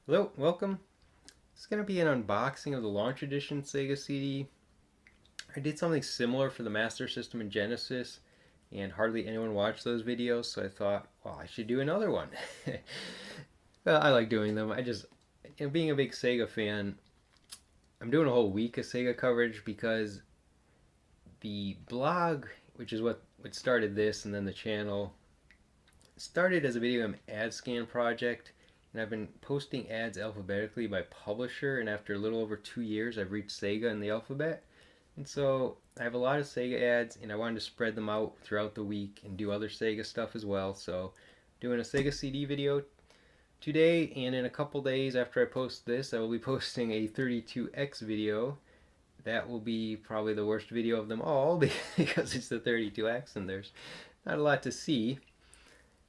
Hello, welcome. This is going to be an unboxing of the launch edition Sega CD. I did something similar for the Master System and Genesis, and hardly anyone watched those videos, so I thought, well, I should do another one. Well, I like doing them. Being a big Sega fan, I'm doing a whole week of Sega coverage because the blog, which is what started this, and then the channel, started as a video game ad scan project, and I've been posting ads alphabetically by publisher. And after a little over 2 years, I've reached Sega in the alphabet. And so I have a lot of Sega ads, and I wanted to spread them out throughout the week and do other Sega stuff as well. So, doing a Sega CD video today, and in a couple days after I post this, I will be posting a 32X video. That will be probably the worst video of them all because it's the 32X and there's not a lot to see.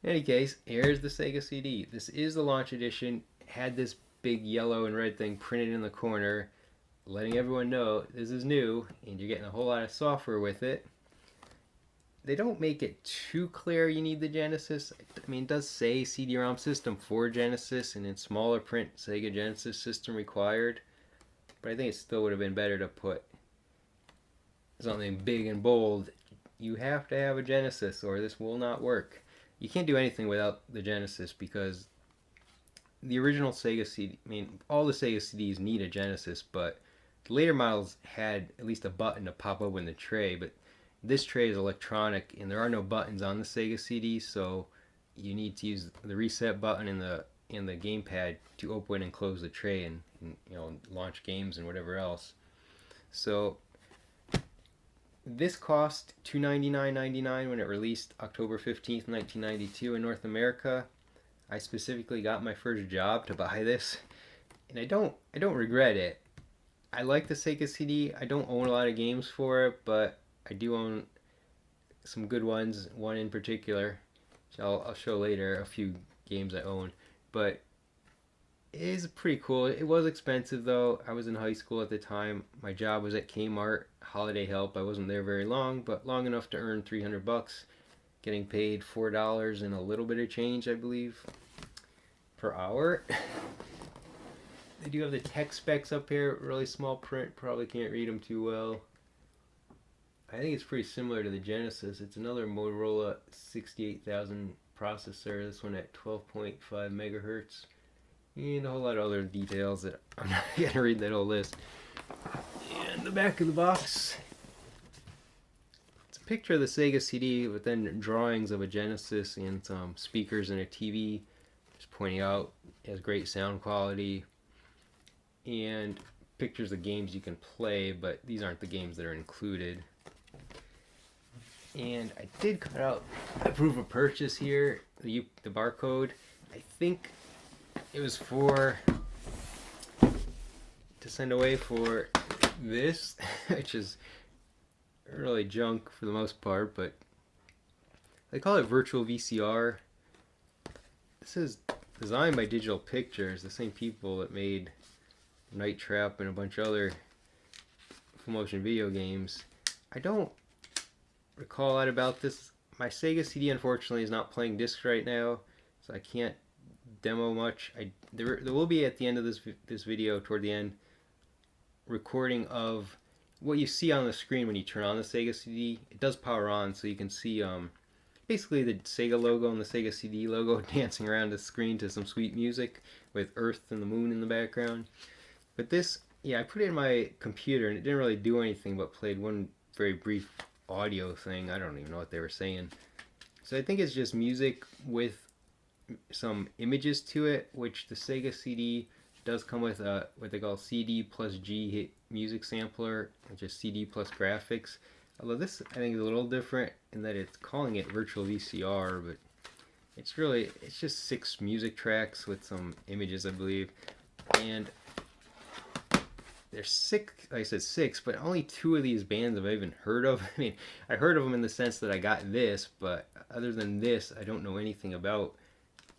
In any case, here's the Sega CD. This is the launch edition. It had this big yellow and red thing printed in the corner, letting everyone know this is new and you're getting a whole lot of software with it. They don't make it too clear you need the Genesis. I mean, it does say CD-ROM system for Genesis, and in smaller print, Sega Genesis system required. But I think it still would have been better to put something big and bold. You have to have a Genesis or this will not work. You can't do anything without the Genesis because the original Sega CD, I mean, all the Sega CDs need a Genesis, but the later models had at least a button to pop open the tray, but this tray is electronic and there are no buttons on the Sega CD, so you need to use the reset button in the gamepad to open and close the tray and launch games and whatever else. So this cost $299.99 when it released October 15th, 1992 in North America. I specifically got my first job to buy this, and I don't regret it. I like the Sega CD. I don't own a lot of games for it, but I do own some good ones. One in particular, so I'll show later a few games I own. But it is pretty cool. It was expensive though. I was in high school at the time. My job was at Kmart, holiday help. I wasn't there very long, but long enough to earn $300, getting paid $4 and a little bit of change, I believe, per hour. They do have the tech specs up here, really small print, probably can't read them too well. I think it's pretty similar to the Genesis. It's another Motorola 68,000 processor, this one at 12.5 megahertz. And a whole lot of other details that I'm not going to read that whole list. And the back of the box, it's a picture of the Sega CD with then drawings of a Genesis and some speakers and a TV. Just pointing out it has great sound quality and pictures of games you can play, but these aren't the games that are included. And I did cut out a proof of purchase here, the barcode. I think it was to send away for this, which is really junk for the most part, but they call it virtual VCR. This is designed by Digital Pictures, the same people that made Night Trap and a bunch of other full motion video games. I don't recall a lot about this. My Sega CD unfortunately is not playing discs right now, so I can't demo much. There will be at the end of this video, toward the end, recording of what you see on the screen when you turn on the Sega CD. It does power on, so you can see basically the Sega logo and the Sega CD logo dancing around the screen to some sweet music with Earth and the moon in the background. But this, yeah, I put it in my computer and it didn't really do anything but played one very brief audio thing. I don't even know what they were saying. So I think it's just music with some images to it, which the Sega CD does come with what they call CD plus G music sampler, which is CD plus graphics. Although this I think is a little different in that it's calling it virtual VCR, but it's just 6 music tracks with some images, I believe. And there's 6, like I said, 6, but only 2 of these bands have I even heard of. I mean, I heard of them in the sense that I got this, but other than this, I don't know anything about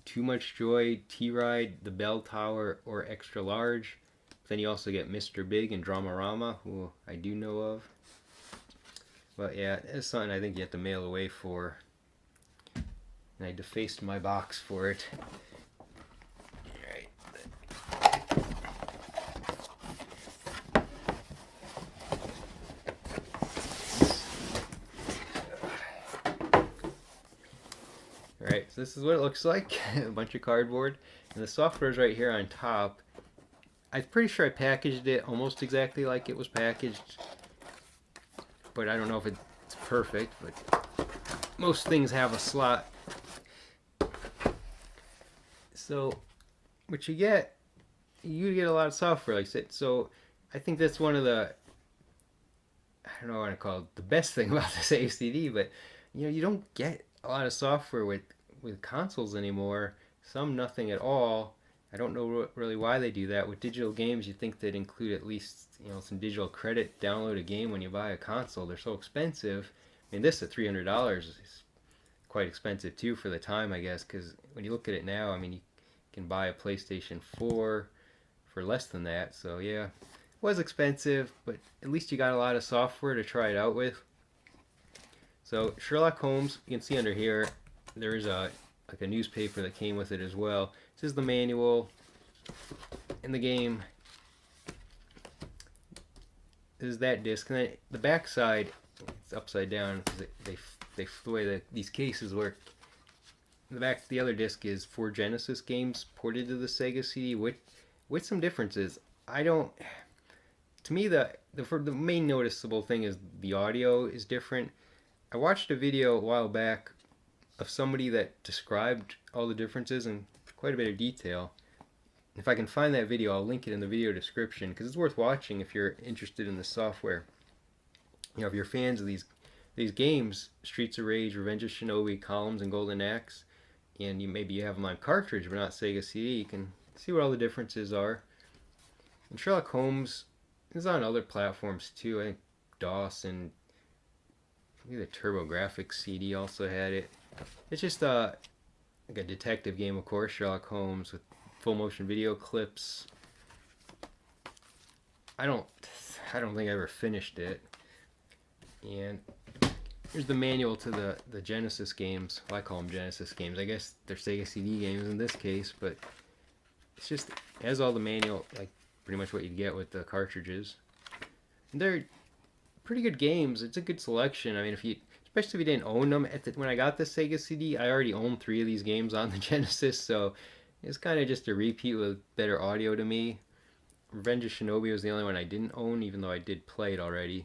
Too Much Joy, T-Ride, The Bell Tower, or Extra Large. Then you also get Mr. Big and Dramarama, who I do know of. But yeah, it's something I think you have to mail away for. And I defaced my box for it. Alright. So this is what it looks like. A bunch of cardboard. And the software is right here on top. I'm pretty sure I packaged it almost exactly like it was packaged. But I don't know if it's perfect. But most things have a slot. So what you get a lot of software like that. So I think that's one of the, I don't know what to call it, the best thing about this Sega CD, but you don't get a lot of software with consoles anymore. Some nothing at all. I don't know really why they do that. With digital games, you think they'd include at least some digital credit, download a game when you buy a console. They're so expensive. I mean, this at $300 is quite expensive too for the time, I guess, because when you look at it now, I mean, you can buy a PlayStation 4 for less than that. So yeah, it was expensive, but at least you got a lot of software to try it out with. So Sherlock Holmes, you can see under here, there is a newspaper that came with it as well. This is the manual in the game. This is that disc, and then the back side, it's upside down because the way these cases work. The other disc is for Genesis games ported to the Sega CD with some differences. To me, the main noticeable thing is the audio is different. I watched a video a while back of somebody that described all the differences in quite a bit of detail. If I can find that video, I'll link it in the video description because it's worth watching if you're interested in the software. If you're fans of these games, Streets of Rage, Revenge of Shinobi, Columns, and Golden Axe, and maybe you have them on cartridge but not Sega CD, you can see what all the differences are. And Sherlock Holmes is on other platforms too. I think DOS and maybe the TurboGrafx CD also had it. It's just like a detective game, of course, Sherlock Holmes with full motion video clips. I don't think I ever finished it. And here's the manual to the Genesis games. Well, I call them Genesis games. I guess they're Sega CD games in this case, but it has all the manual, like pretty much what you'd get with the cartridges. And they're pretty good games. It's a good selection. I mean, especially if you didn't own them when I got the Sega CD, I already owned 3 of these games on the Genesis, so it's kind of just a repeat with better audio to me. Revenge of Shinobi was the only one I didn't own, even though I did play it already.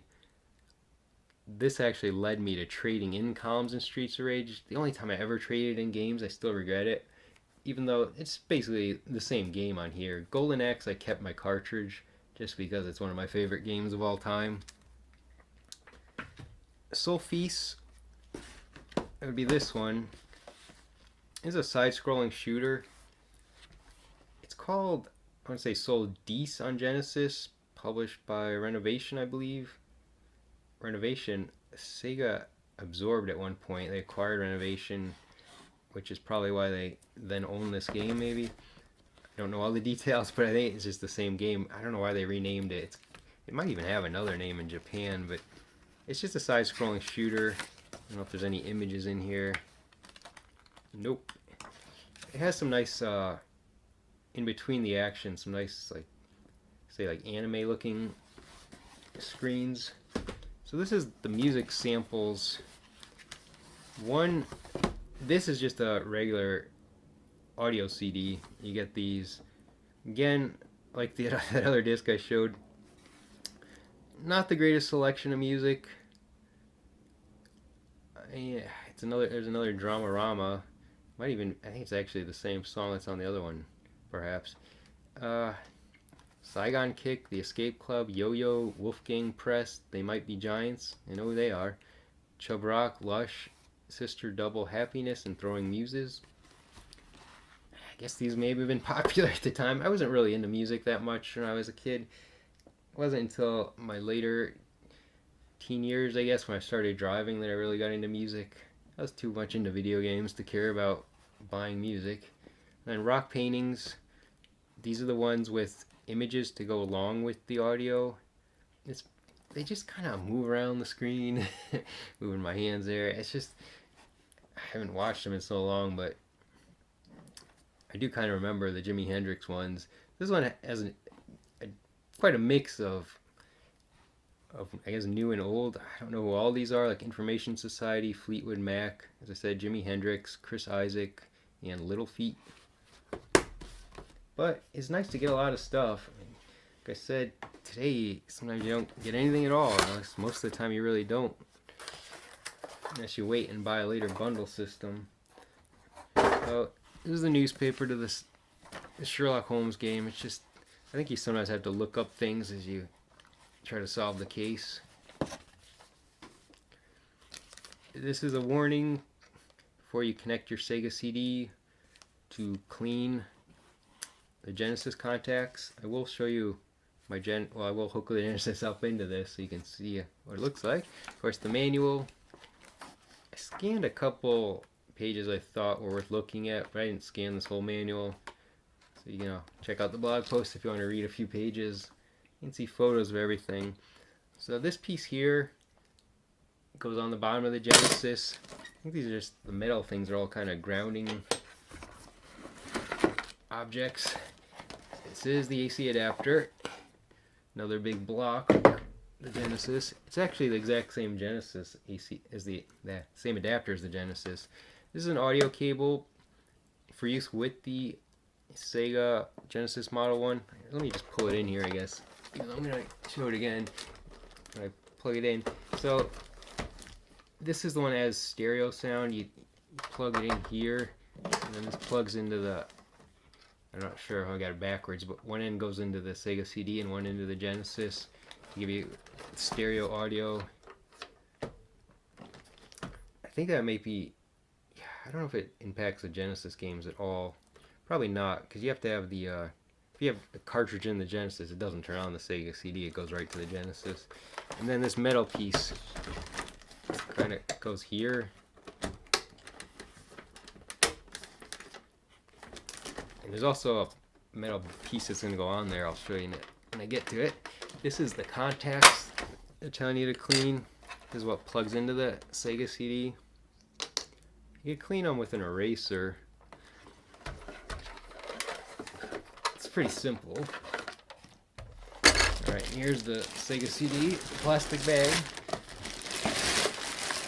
This actually led me to trading in Columns and Streets of Rage. The only time I ever traded in games, I still regret it, even though it's basically the same game on here. Golden Axe, I kept my cartridge just because it's one of my favorite games of all time. Sulfise, it would be this one. It's a side-scrolling shooter. It's called, I want to say Sol Dece on Genesis, published by Renovation, I believe. Renovation, Sega absorbed at one point. They acquired Renovation, which is probably why they then own this game, maybe. I don't know all the details, but I think it's just the same game. I don't know why they renamed it. It might even have another name in Japan, but it's just a side-scrolling shooter. I don't know if there's any images in here. Nope. It has some nice, in between the action, some nice, like anime-looking screens. So this is the music samples. This is just a regular audio CD. You get these. Again, like that other disc I showed, not the greatest selection of music. Yeah, there's another Dramarama. I think it's actually the same song that's on the other one, perhaps. Saigon Kick, The Escape Club, Yo-Yo, Wolfgang Press, They Might Be Giants. I know who they are. Chub Rock, Lush, Sister Double, Happiness, and Throwing Muses. I guess these maybe have been popular at the time. I wasn't really into music that much when I was a kid. It wasn't until my later teen years, I guess, when I started driving that I really got into music. I was too much into video games to care about buying music. And then rock paintings. These are the ones with images to go along with the audio. They just kind of move around the screen. Moving my hands there. It's just, I haven't watched them in so long, but I do kind of remember the Jimi Hendrix ones. This one has quite a mix of of, I guess, new and old. I don't know who all these are, like Information Society, Fleetwood Mac, as I said, Jimi Hendrix, Chris Isaac, and Little Feat. But it's nice to get a lot of stuff. I mean, like I said, today, sometimes you don't get anything at all. Most of the time you really don't. Unless you wait and buy a later bundle system. So, this is the newspaper to the Sherlock Holmes game. It's just, I think you sometimes have to look up things as you try to solve the case. This is a warning before you connect your Sega CD to clean the Genesis contacts. I will show you my I will hook the Genesis up into this so you can see what it looks like. Of course, the manual. I scanned a couple pages I thought were worth looking at, but I didn't scan this whole manual. So you know, check out the blog post if you want to read a few pages. You can see photos of everything. So this piece here goes on the bottom of the Genesis. I think these are just the metal things are all kind of grounding objects. This is the AC adapter. Another big block of the Genesis. It's actually the exact same Genesis AC as the same adapter as the Genesis. This is an audio cable for use with the Sega Genesis Model 1. Let me just pull it in here, I guess. I'm going to show it again when I plug it in. So, this is the one that has stereo sound. You plug it in here, and then this plugs into the, I'm not sure how I got it backwards, but one end goes into the Sega CD and one into the Genesis to give you stereo audio. I think that may be, I don't know if it impacts the Genesis games at all. Probably not, because you have to have the, if you have a cartridge in the Genesis, it doesn't turn on the Sega CD, it goes right to the Genesis. And then this metal piece kind of goes here. And there's also a metal piece that's going to go on there. I'll show you when I get to it. This is the contacts they're telling you to clean. This is what plugs into the Sega CD. You can clean them with an eraser. It's pretty simple. Alright, here's the Sega CD plastic bag.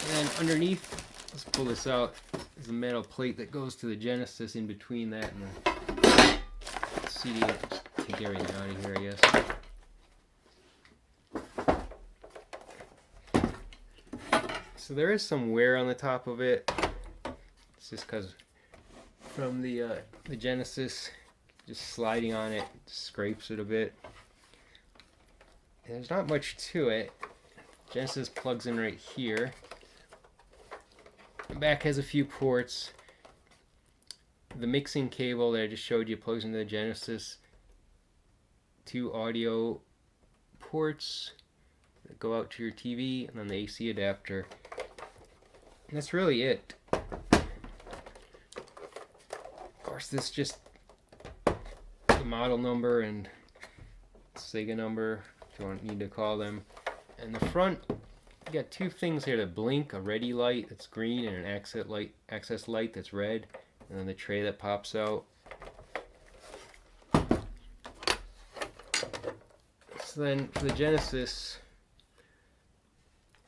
And then underneath, let's pull this out, there's a metal plate that goes to the Genesis in between that and the CD. Just take everything out of here, I guess. So there is some wear on the top of it. It's just because from the Genesis, just sliding on it scrapes it a bit. And there's not much to it. Genesis plugs in right here. The back has a few ports. The mixing cable that I just showed you plugs into the Genesis. 2 audio ports that go out to your TV, and then the AC adapter. And that's really it. Of course, this is just the model number and Sega number, if you need to call them. And the front, you got 2 things here that blink, a ready light that's green and an access light that's red, and then the tray that pops out. So then for the Genesis,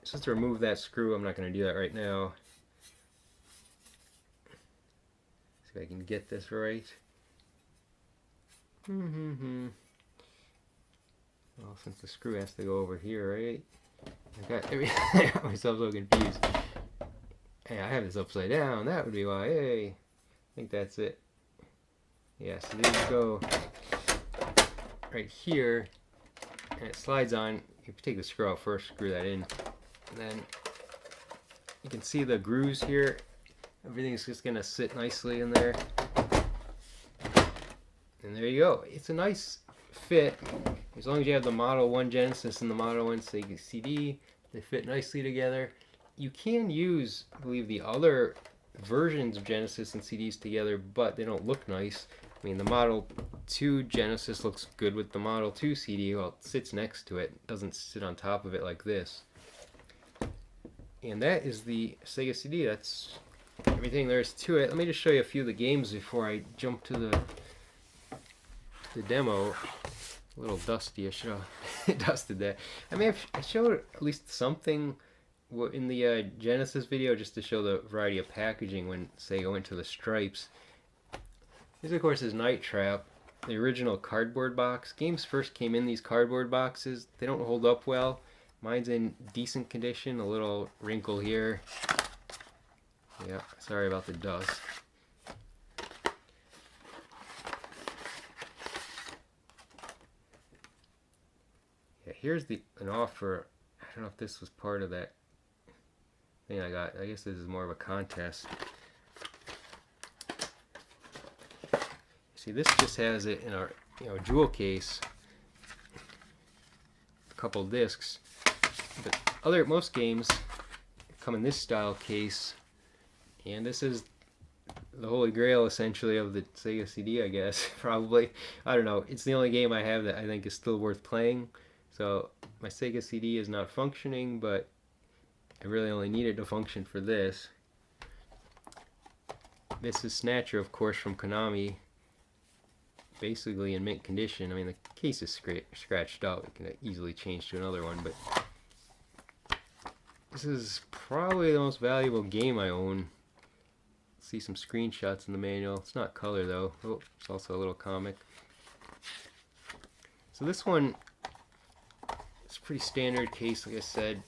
just to remove that screw, I'm not going to do that right now. See if I can get this right. Well, since the screw has to go over here, right? I got myself so confused. Hey, I have this upside down. That would be why. Hey, I think that's it. Yeah, so these go right here, and it slides on. You take the screw out first, screw that in, and then you can see the grooves here. Everything's just gonna sit nicely in there. And there you go. It's a nice fit. As long as you have the Model 1 Genesis and the Model 1 Sega CD, they fit nicely together. You can use, I believe, the other versions of Genesis and CDs together, but they don't look nice. I mean, the Model 2 Genesis looks good with the Model 2 CD. Well, it sits next to it. It doesn't sit on top of it like this. And that is the Sega CD. That's everything there is to it. Let me just show you a few of the games before I jump to the demo. A little dusty. I should have dusted that. I mean, I showed at least something in the Genesis video just to show the variety of packaging when Sega went to the stripes. This, of course, is Night Trap, the original cardboard box. Games first came in these cardboard boxes. They don't hold up well. Mine's in decent condition. A little wrinkle here. Yeah, sorry about the dust. Yeah, here's an offer. I don't know if this was part of that thing I got. I guess this is more of a contest. See, this just has it in our jewel case. A couple discs. But most games come in this style case. And this is the holy grail, essentially, of the Sega CD, I guess. Probably. I don't know. It's the only game I have that I think is still worth playing. So my Sega CD is not functioning, but I really only need it to function for this. This is Snatcher, of course, from Konami. Basically in mint condition. I mean, the case is scratched out. It can easily change to another one, but this is probably the most valuable game I own. See some screenshots in the manual. It's not color though. Oh, it's also a little comic. So this one is a pretty standard case, like I said.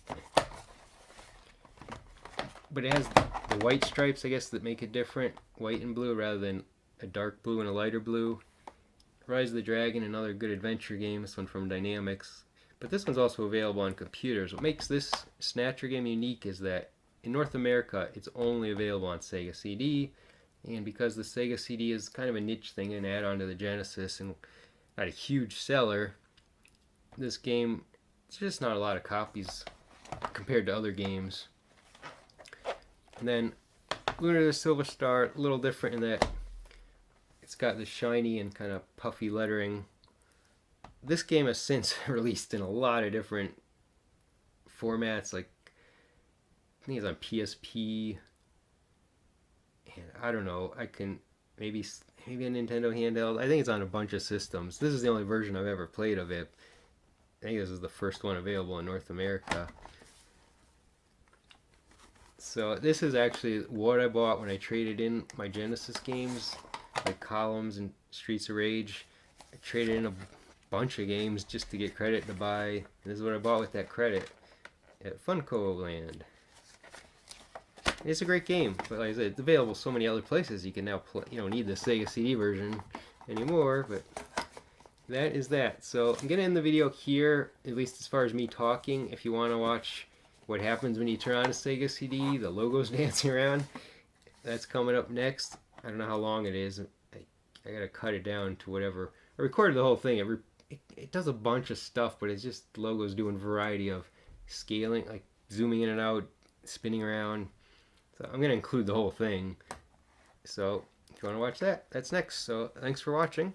But it has the white stripes, I guess, that make it different. White and blue rather than a dark blue and a lighter blue. Rise of the Dragon, another good adventure game. This one from Dynamics. But this one's also available on computers. What makes this Snatcher game unique is that in North America, it's only available on Sega CD, and because the Sega CD is kind of a niche thing, an add-on to the Genesis, and not a huge seller, this game, it's just not a lot of copies compared to other games. And then Lunar the Silver Star, a little different in that it's got the shiny and kind of puffy lettering. This game has since released in a lot of different formats, like I think it's on PSP, and I don't know, I can maybe a Nintendo handheld. I think it's on a bunch of systems. This is the only version I've ever played of it. I think this is the first one available in North America. So this is actually what I bought when I traded in my Genesis games, like Columns and Streets of Rage. I traded in a bunch of games just to get credit to buy, and this is what I bought with that credit at Funko Land. It's a great game, but like I said, it's available so many other places you can now play. You don't need the Sega CD version anymore, but that is that. So I'm going to end the video here, at least as far as me talking. If you want to watch what happens when you turn on a Sega CD, the logo's dancing around, that's coming up next. I don't know how long it is. I got to cut it down to whatever. I recorded the whole thing. It does a bunch of stuff, but it's just logos doing a variety of scaling, like zooming in and out, spinning around. So I'm going to include the whole thing. So if you want to watch that, that's next. So thanks for watching.